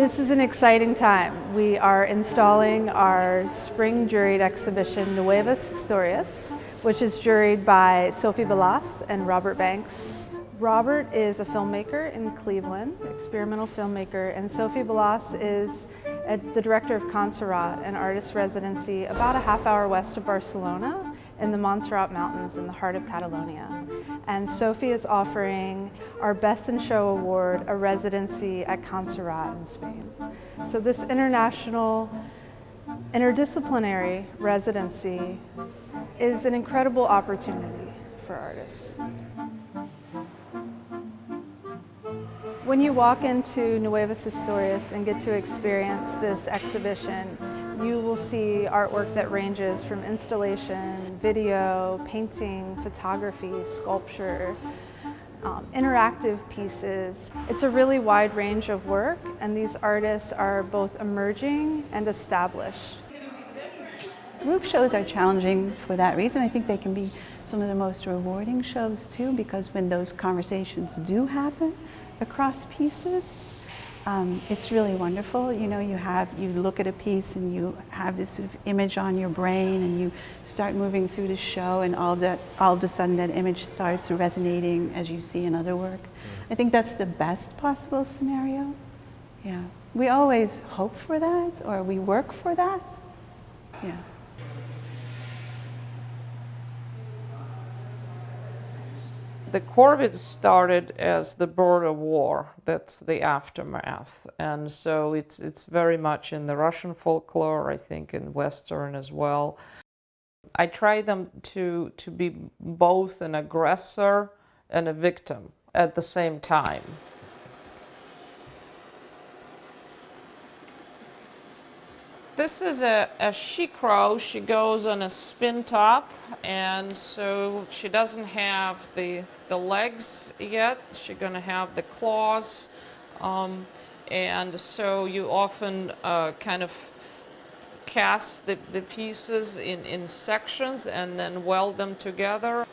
This is an exciting time. We are installing our spring juried exhibition, Nuevas Historias, which is juried by Sophie Ballas and Robert Banks. Robert is a filmmaker in Cleveland, experimental filmmaker, and Sophie Ballas is the director of Conservat, an artist residency about a half-hour west of Barcelona in the Montserrat Mountains in the heart of Catalonia. And Sophie is offering our Best in Show award, a residency at Conservat in Spain. So this international, interdisciplinary residency is an incredible opportunity for artists. When you walk into Nuevas Historias and get to experience this exhibition, you will see artwork that ranges from installation, video, painting, photography, sculpture, interactive pieces. It's a really wide range of work, and these artists are both emerging and established. Group shows are challenging for that reason. I think they can be some of the most rewarding shows too, because when those conversations do happen across pieces, it's really wonderful. You know, you look at a piece and you have this sort of image on your brain, and you start moving through the show, and all of a sudden that image starts resonating as you see in other work. I think that's the best possible scenario. Yeah, we always hope for that, or we work for that. Yeah. The Corvids started as the border war. That's the aftermath, and so it's very much in the Russian folklore, I think in Western as well. I try them to be both an aggressor and a victim at the same time. This is a she-crow. She goes on a spin top, and so she doesn't have the legs yet. She's going to have the claws, and so you often kind of cast the pieces in sections and then weld them together.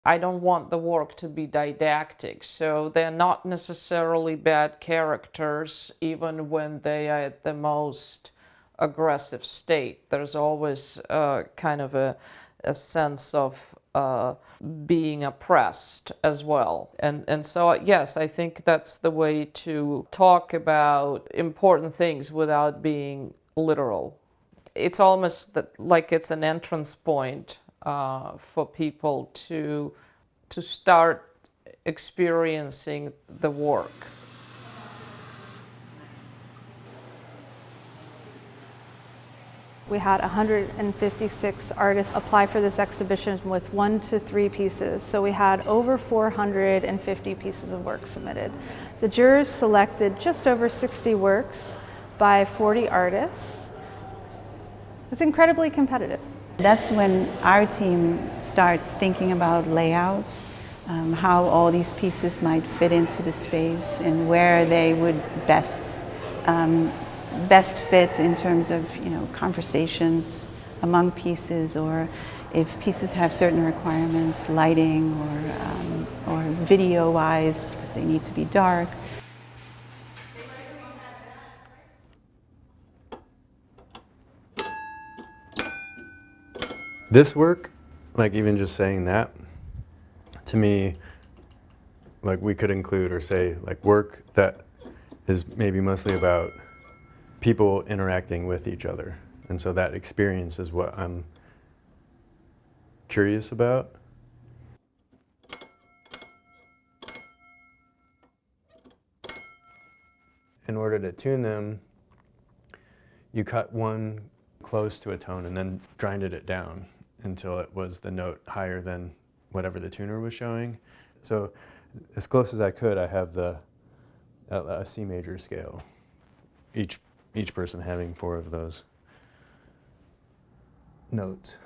I don't want the work to be didactic, so they're not necessarily bad characters even when they are at the most aggressive state. There's always kind of a sense of being oppressed as well. And so, yes, I think that's the way to talk about important things without being literal. It's almost like it's an entrance point for people to start experiencing the work. We had 156 artists apply for this exhibition with 1 to 3 pieces, so we had over 450 pieces of work submitted. The jurors selected just over 60 works by 40 artists. It's incredibly competitive. That's when our team starts thinking about layouts, how all these pieces might fit into the space and where they would best fit in terms of, you know, conversations among pieces, or if pieces have certain requirements, lighting or video-wise, because they need to be dark. This work, like even just saying that, to me, like we could include or say like work that is maybe mostly about people interacting with each other. And so that experience is what I'm curious about. In order to tune them, you cut one close to a tone and then grinded it down until it was the note higher than whatever the tuner was showing. So as close as I could, I have a C major scale, each person having 4 of those notes.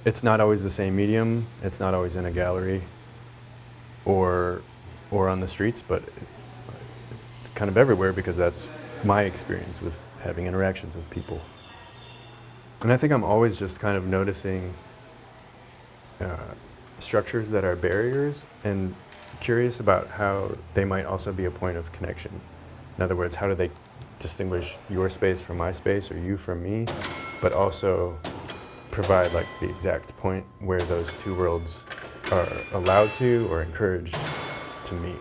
It's not always the same medium, it's not always in a gallery or on the streets, but it's kind of everywhere because that's my experience with having interactions with people. And I think I'm always just kind of noticing structures that are barriers and curious about how they might also be a point of connection. In other words, how do they distinguish your space from my space or you from me, but also provide like the exact point where those two worlds are allowed to or encouraged to meet.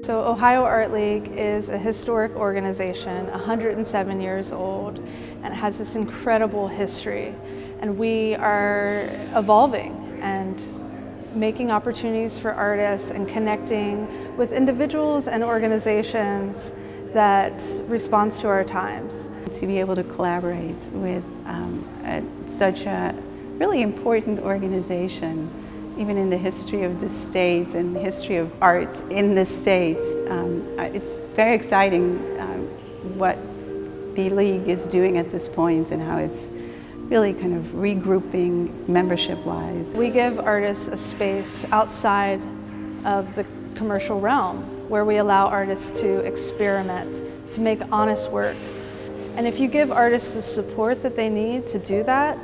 So Ohio Art League is a historic organization, 107 years old, and has this incredible history. And we are evolving and making opportunities for artists and connecting with individuals and organizations that respond to our times. To be able to collaborate with such a really important organization, even in the history of the States and the history of art in the States, it's very exciting what the League is doing at this point and how it's really kind of regrouping membership-wise. We give artists a space outside of the commercial realm where we allow artists to experiment, to make honest work. And if you give artists the support that they need to do that,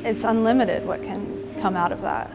it's unlimited what can come out of that.